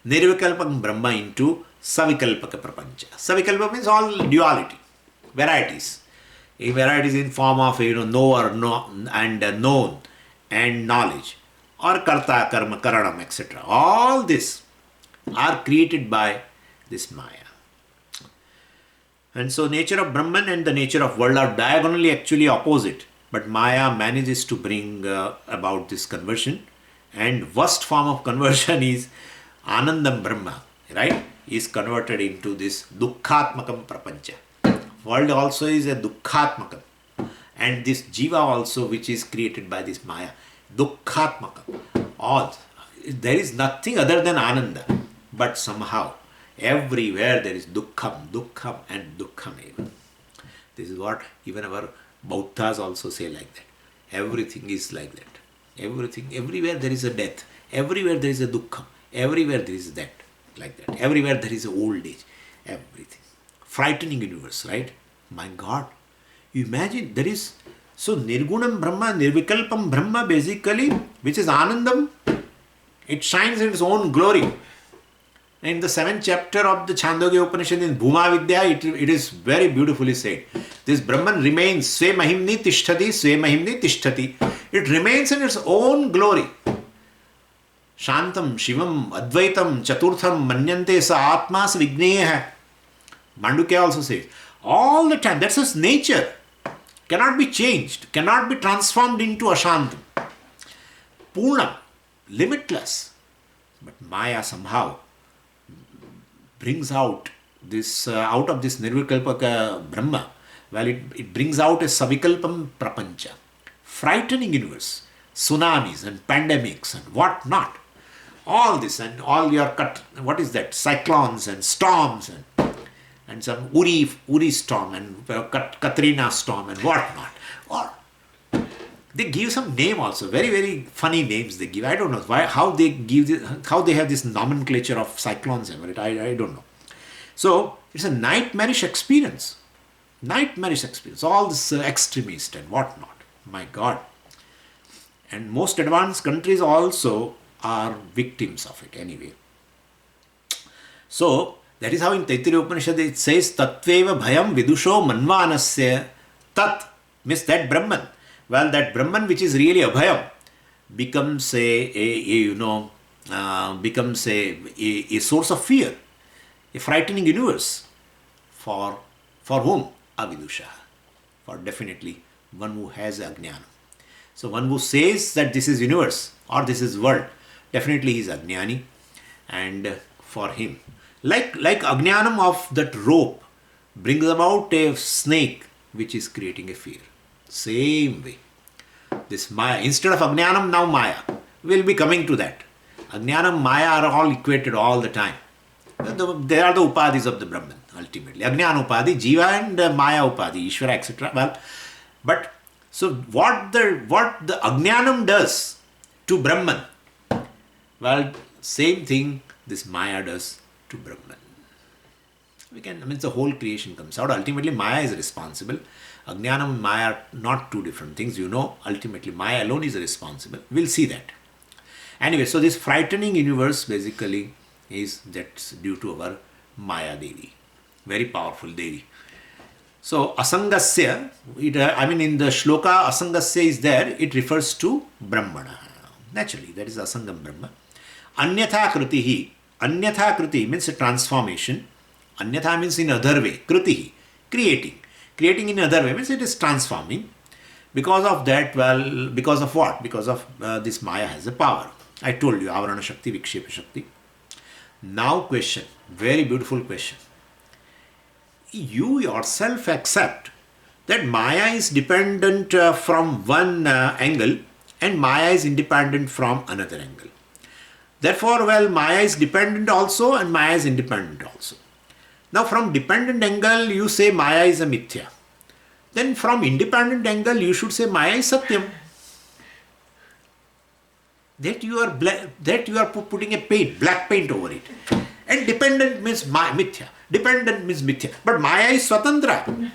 Nirvikalpam Brahma into savikalpaka prapancha. Savikalpa means all duality, varieties. Varieties in form of know or know and known and knowledge, or karta, karma, karanam, etc. All this are created by this Maya. And so nature of Brahman and the nature of world are diagonally actually opposite, but Maya manages to bring about this conversion. And worst form of conversion is Anandam Brahma, right? Is converted into this Dukkhatmakam Prapancha. World also is a Dukkhatmakam. And this Jiva also, which is created by this Maya, Dukkhatmakam. All. There is nothing other than Ananda. But somehow, everywhere there is Dukkham, Dukkham and Dukkham even. This is what even our Bauddhas also say like that. Everything is like that. Everything, everywhere there is a death. Everywhere there is a Dukkham. Everywhere there is that. Like that. Everywhere there is a old age. Everything. Frightening universe, right? My God. You imagine there is, so Nirgunam Brahma, Nirvikalpam Brahma basically, which is Anandam, it shines in its own glory. In the 7th chapter of the Chandogya Upanishad in Bhuma Vidya, it is very beautifully said. This Brahman remains, Sve Mahimni Tishtati, Sve Mahimni Tishtati. It remains in its own glory. Shantam, Shivam, Advaitam, Chaturtham, Manyante Sa Atma Sa Vigneya. Mandukya also says, all the time, that's his nature. Cannot be changed, cannot be transformed into Ashantam. Purnam, limitless. But Maya somehow brings out this, out of this Nirvikalpaka Brahma, well, it brings out a Savikalpam Prapancha. Frightening universe, tsunamis and pandemics and what not. All this and all your what is that? Cyclones and storms and some Uri storm and Katrina storm and what not. Or they give some name also, very, very funny names they give. I don't know why, how they give this, how they have this nomenclature of cyclones and it. I don't know. So it's a nightmarish experience. Nightmarish experience. All this extremist and what not. My God. And most advanced countries also are victims of it anyway. So that is how in Taittiriya Upanishad it says, Tatveva bhayam vidusho manvanasya. Tat means that Brahman. Well, that Brahman which is really abhayam becomes becomes a source of fear, a frightening universe. For whom? Avidusha. For definitely one who has Ajnana. So one who says that this is universe or this is world, definitely he is Ajnani. And for him, like Ajnanam of that rope brings about a snake which is creating a fear. Same way. This Maya, instead of Ajnanam, now Maya. We'll be coming to that. Ajnanam, Maya are all equated all the time. They are the upadhis of the Brahman, ultimately. Ajnana upadhi, Jiva and Maya upadhi, Ishvara, etc. Well, but so what the Ajnanam does to Brahman, well, same thing this Maya does to Brahman. The whole creation comes out. Ultimately, Maya is responsible. Ajnanam and Maya are not two different things. Ultimately, Maya alone is responsible. We'll see that. Anyway, so this frightening universe basically is that's due to our Maya Devi. Very powerful Devi. So, Asangasya, in the shloka, Asangasya is there. It refers to Brahmana. Naturally, that is Asangam Brahma. Anyatha kritihi Anyatha kriti means a transformation. Anyatha means in other way. Kriti, creating. Creating in other way means it is transforming. Because of that, well, because of what? Because of this Maya has a power. I told you, Avarana Shakti, Vikshepa Shakti. Now question, very beautiful question. You yourself accept that Maya is dependent from one angle and Maya is independent from another angle. Therefore, well, Maya is dependent also and Maya is independent also. Now, from dependent angle, you say Maya is a mithya. Then from independent angle, you should say Maya is Satyam. That you are putting a paint, black paint over it. And dependent means mithya. Dependent means mithya. But Maya is Swatantra.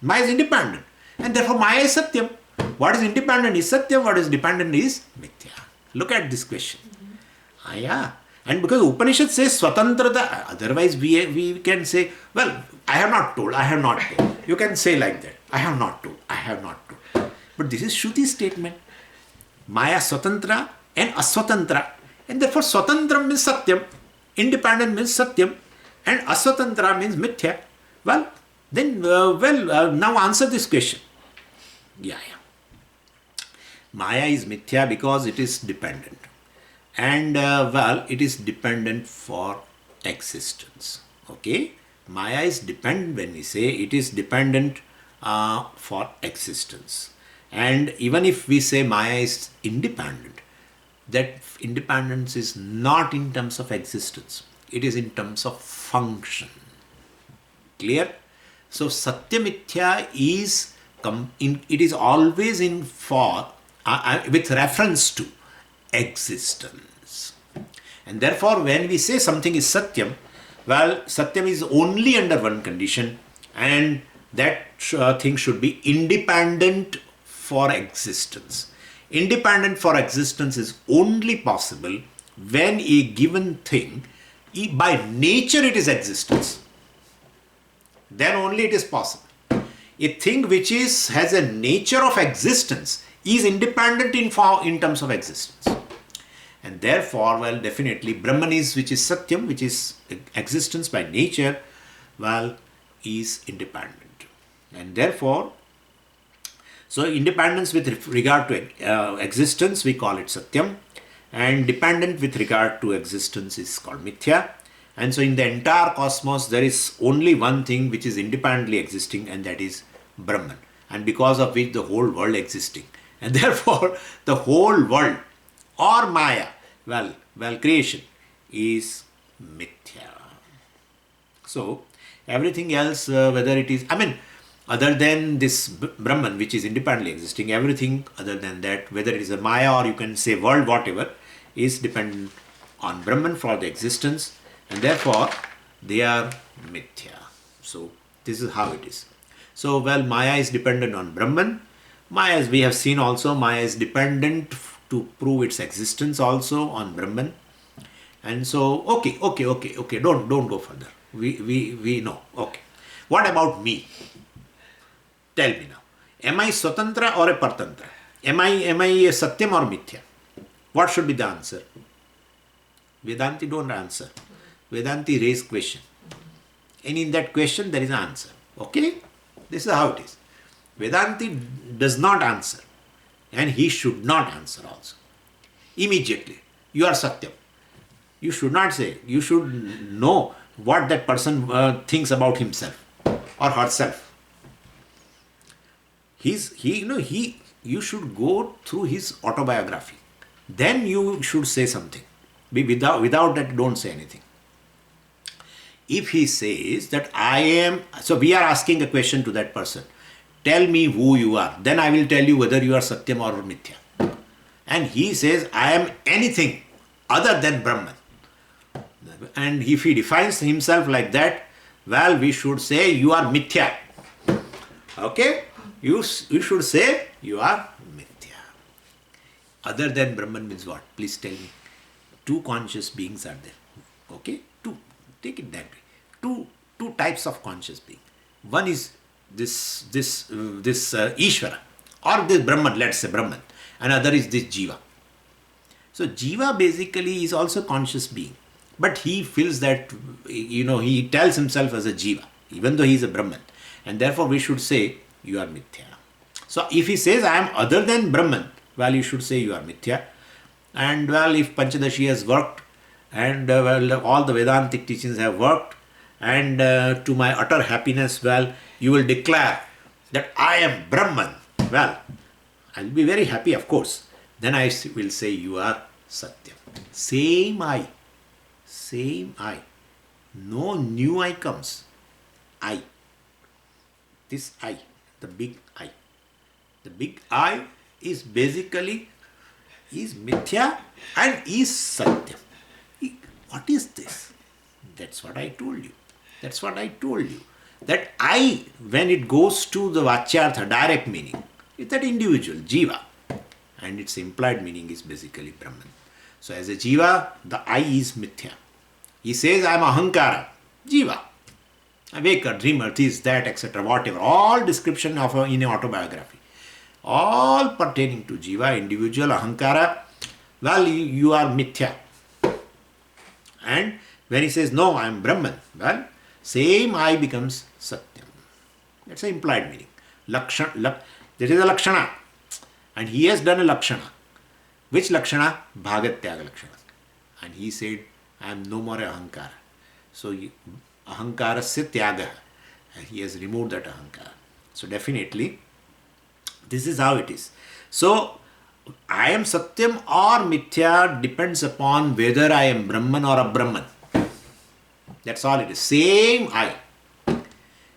Maya is independent. And therefore Maya is Satyam. What is independent is Satyam. What is dependent is mithya. Look at this question. Yeah. And because Upanishad says Swatantrata, otherwise we can say, well, I have not told. You can say like that. I have not told. But this is Shruti statement. Maya Swatantra and Aswatantra. And therefore Swatantra means Satyam. Independent means Satyam. And Aswatantra means Mithya. Well, then, now answer this question. Yeah. Maya is Mithya because it is dependent. And, it is dependent for existence. Okay? Maya is dependent when we say it is dependent for existence. And even if we say Maya is independent, that independence is not in terms of existence. It is in terms of function. Clear? So Satyamithya is it is always in for with reference to existence. And therefore, when we say something is Satyam, well, Satyam is only under one condition, and that thing should be independent for existence. Independent for existence is only possible when a given thing, by nature it is existence. Then only it is possible. A thing which has a nature of existence is independent in terms of existence. And therefore, well, definitely Brahman is, which is Satyam, which is existence by nature, well, is independent. And therefore, so independence with regard to existence, we call it Satyam. And dependent with regard to existence is called Mithya. And so in the entire cosmos, there is only one thing which is independently existing, and that is Brahman. And because of which the whole world existing. And therefore, the whole world or Maya, well, creation is Mithya. So, everything else, whether it is, other than this Brahman, which is independently existing, everything other than that, whether it is a Maya or you can say world, whatever, is dependent on Brahman for the existence, and therefore they are Mithya. So this is how it is. So, well, Maya is dependent on Brahman. Maya, as we have seen also, Maya is dependent to prove its existence also on Brahman. And so, okay, don't go further. We know. Okay. What about me? Tell me now. Am I Swatantra or a Partantra? Am I a Satyam or Mithya? What should be the answer? Vedanti don't answer. Vedanti raise question. And in that question there is an answer. Okay? This is how it is. Vedanti does not answer. And he should not answer also. Immediately. You are Satyam. You should not say. You should know what that person thinks about himself or herself. You should go through his autobiography. Then you should say something. Without that, don't say anything. If he says that I am, so we are asking a question to that person. Tell me who you are. Then I will tell you whether you are Satyam or Mithya. And he says, I am anything other than Brahman. And if he defines himself like that, well, we should say you are Mithya. Okay? You should say you are Mithya. Other than Brahman means what? Please tell me. Two conscious beings are there. Okay? Two. Take it that way. Two types of conscious being. One is this Ishvara or this Brahman, let's say Brahman. Another is this Jiva. So Jiva basically is also conscious being. But he feels that, he tells himself as a jiva, even though he is a Brahman. And therefore we should say, you are mithya. So if he says, I am other than Brahman, well, you should say you are mithya. And well, if Pancadasi has worked, and all the Vedantic teachings have worked, and to my utter happiness, well, you will declare that I am Brahman. Well, I'll be very happy, of course. Then I will say you are Satyam. Same I. Same I. No new I comes. I. This I. The big I. The big I is basically is Mithya and is Satyam. What is this? That's what I told you. That's what I told you. That I, when it goes to the Vachyartha, direct meaning, is that individual, Jiva. And its implied meaning is basically Brahman. So as a Jiva, the I is Mithya. He says, I am Ahankara, Jiva. Awaker, dreamer, this, that, etc. Whatever. All description of in an autobiography. All pertaining to Jiva, individual, Ahankara. Well, you are Mithya. And when he says, no, I am Brahman, well, same I becomes Satyam. That's the implied meaning. That is a Lakshana. And he has done a Lakshana. Which Lakshana? Bhagat Tyaga Lakshana. And he said, I am no more Ahankara. So Ahankara se Tyaga. And he has removed that Ahankara. So definitely, this is how it is. So, I am Satyam or Mithya depends upon whether I am Brahman or a Brahman. That's all it is. Same I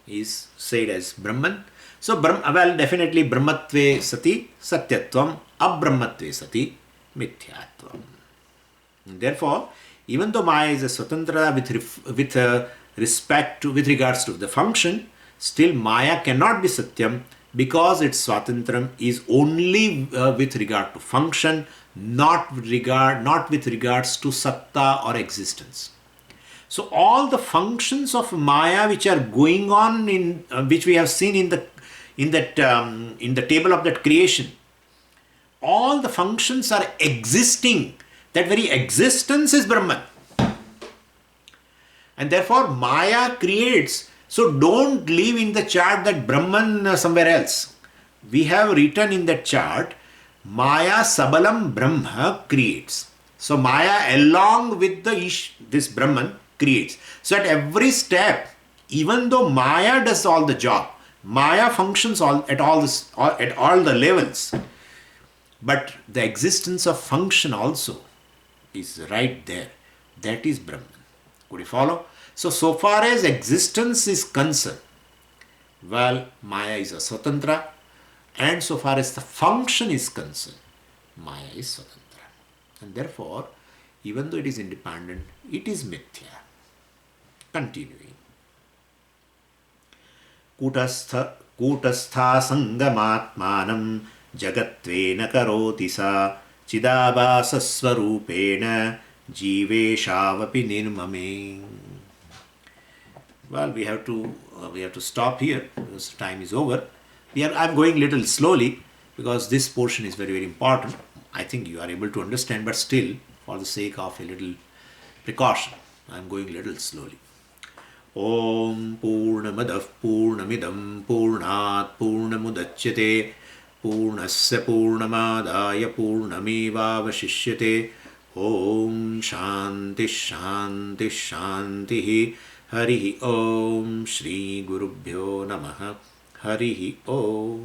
is said as Brahman. So, well, definitely Brahmatve sati Satyatvam, Abrahmatve sati Mithyatvam. Therefore, even though Maya is a Swatantra with regards to the function, still Maya cannot be Satyam because its Swatantram is only with regard to function, not with regards to Satta or existence. So all the functions of Maya which are going on in which we have seen in the table of that creation, all the functions are existing. That very existence is Brahman. And therefore Maya creates. So don't leave in the chart that Brahman somewhere else. We have written in that chart, Maya Sabalam Brahma creates. So Maya along with this Brahman creates. So at every step, even though Maya does all the job, Maya functions at all the levels, but the existence of function also is right there. That is Brahman. Could you follow? So far as existence is concerned, well, Maya is a Swatantra, and so far as the function is concerned, Maya is Swatantra. And therefore, even though it is independent, it is Mithya. Continuing. Kutastha sangamatmanam jagatvena karoti sa chidabhasasvarupena jiveshavapi nirmame. Well, we have to stop here because time is over. I'm going little slowly because this portion is very, very important. I think you are able to understand, but still, for the sake of a little precaution, I'm going little slowly. Om Purnamadav Purnamidam Purnat Purnamudachyate Purnasya Purnamadaya Purnamevavashishyate. Om Shanti Shanti Shanti. Harihi Om Shri Gurubhyo Namaha. Harihi Om.